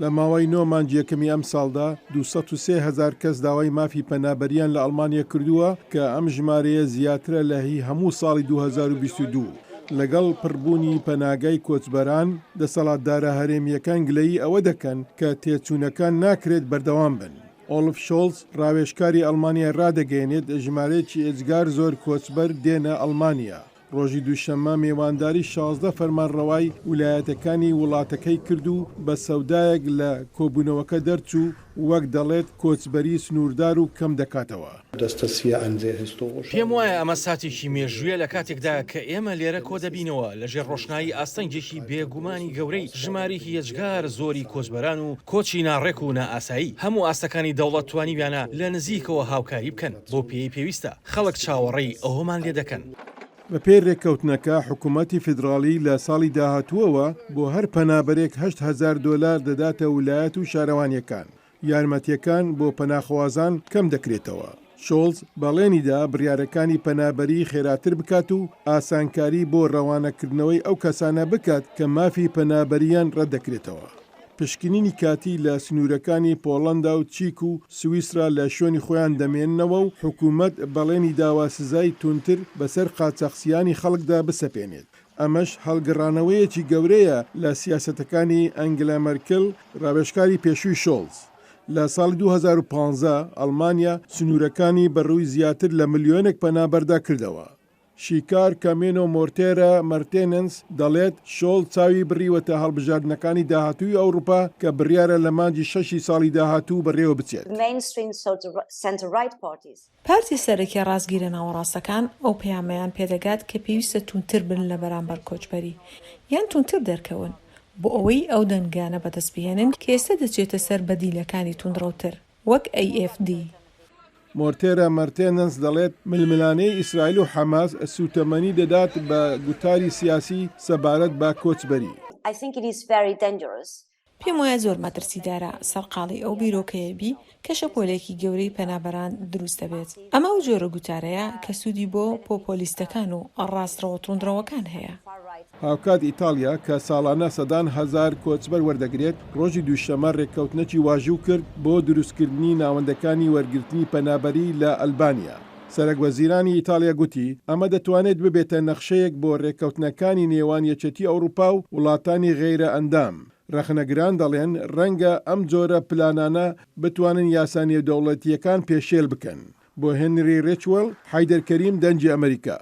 لە ماوەی 9 مانگیەکەمی ئەم ساڵدا 203,000 کەس داوای مافی پەنابەریان لە ئەڵمانیا کردووە کە ئەم ژمارەیە زیاترە لە هی هەموو ساڵی 2022. لەگەڵ پڕبوونی پەناگای کۆچبەران دەسەڵاتدارە هەرێمیەکان گلەیی ئەوە دەکەن کە تێچوونەکان ناکرێت بەردەوام بن. ئۆلف شۆڵز ڕاوێژکاری ئەڵمانیا ڕادەگەیەنێت ئەژمارەیەکی ئێجگار زۆر کۆچبەر دێنە ئەڵمانیا. ڕۆژی دووشەممە میێوانداری 16 فەرمانڕەوای ویلایەتەکانی وڵاتەکەی کرد و بە سەودایەک لە کۆبوونەوەکە دەرچوو وەک دەڵێت کۆچبەری سنووردار و کەم دەکاتەوە. پێم وایە ئەمە ساتێکی مێژوویە لە کاتێکدا کە ئێمە لێرە کۆ دەبینەوە لەژێر ڕۆشنایی ئاستەنگێکی بێگومانی گەورەی ژمارەی هێجگار زۆری کۆچبەران و کۆچی ناڕێک و نائاسایی هەموو ئاستەکانی دەوڵەت توانیویانە لە نزیکەوە هاوکاری بکەن بۆ پێی پێویستە خەڵک چاوەڕێی ئەوەمان لێ دەکەن. بە پێی ڕێککەوتنەکە حکوومەتی فیدراڵی لە ساڵی داهاتووەوە بۆ هەر پەنابەرێک $8,000 دەداتە ویلایەت و شارەوانیەکان. یارمەتیەکان بۆ پەناخوازان کەم دەکرێتەوە. شۆڵز بەڵێنیدا بڕیارەکانی پەنابەری خێراتر بکات و ئاسانکاری بۆ ڕەوانەکردنەوەی ئەو کەسانە بکات کە مافی پەنابەریان ڕەتدەکرێتەوە. پشکنینی کاتی لە سنوورەکانی پۆڵەندا و چیک و سویسرا لە شوێنی خۆیان دەمێننەوە و حکوومەت بەڵێنی داوا سزای تونتر بەسەر قاچەقسیانی خەڵکدا بسەپێنێت. ئەمەش هەڵگەڕانەوەیەکی گەورەیە لە سیاسەتەکانی ئەنگلا مەرکل ڕاوێژکاری پێشووی شۆڵز. لە ساڵی 2015 ئەڵمانیا سنوورەکانی بەڕووی زیاتر لە ملیۆنێک پەنابەردا کردەوە. شیکار کامێنۆ مۆرتێرە مەرتێننس دەڵێت شۆڵ چاوی بڕیوەتە هەڵبژاردنەکانی داهاتووی ئەوروپا کە بڕیارە لە مانگی 6 ساڵی داهاتوو بەڕێوە بچێت. پارتی سەرەکی ڕاستگیرە ناوەڕاستەکان ئەو پەیامەیان پێدەگات کە پێویستە تونتر بن لە بەرامبەر کۆچبەری یان تونتر دەرکەون بۆ ئەوەی ئەو دەنگانە بەدەست بهێنن کە ئێستا دەچێتە سەر بەدیلەکانی توندڕەوتر وەک AFD. مۆرتێرە مەرتێننس دەڵێت ململانەی ئیسرائیل و حەماس سوتەمەنی دەدات بە گوتاری سیاسی سەبارەت بە کۆچبەری. پێم وایە زۆر مەترسیدارە سەرقاڵی ئەو بیرۆکەیەبی کە شەپۆلێکی گەورەی پەنابەران دروست دەبێت. ئەمە ئەو جۆرە گوتارەیە کە سوودی بۆ پۆپۆلیستەکان و ڕاستڕەوە توندڕەوەکان هەیە. هاوکات ئیتالیا کە ساڵانە سەدان هەزار کۆچبەر وەردەگرێت ڕۆژی دووشەمە ڕێککەوتنەکی واژوو کرد بۆ دروستکردنی ناوەندەکانی وەرگرتنی پەنابەری لە ئەلبانیا. سەرۆکوەزیرانی ئیتالیا گوتی ئەمە دەتوانێت ببێتە نەخشەیەک بۆ ڕێککەوتنەکانی نێوان یەکێتی ئەوروپا و وڵاتانی غەیرە ئەندام. ڕەخنەگران دەڵێن ڕەنگە ئەم جۆرە پلانانە بتوانن یاسانیە دەوڵەتیەکان پێشێل بکەن. بۆ هێنری ڕێچوەڵ حایدەرکەریم دەنجی ئەمریکا.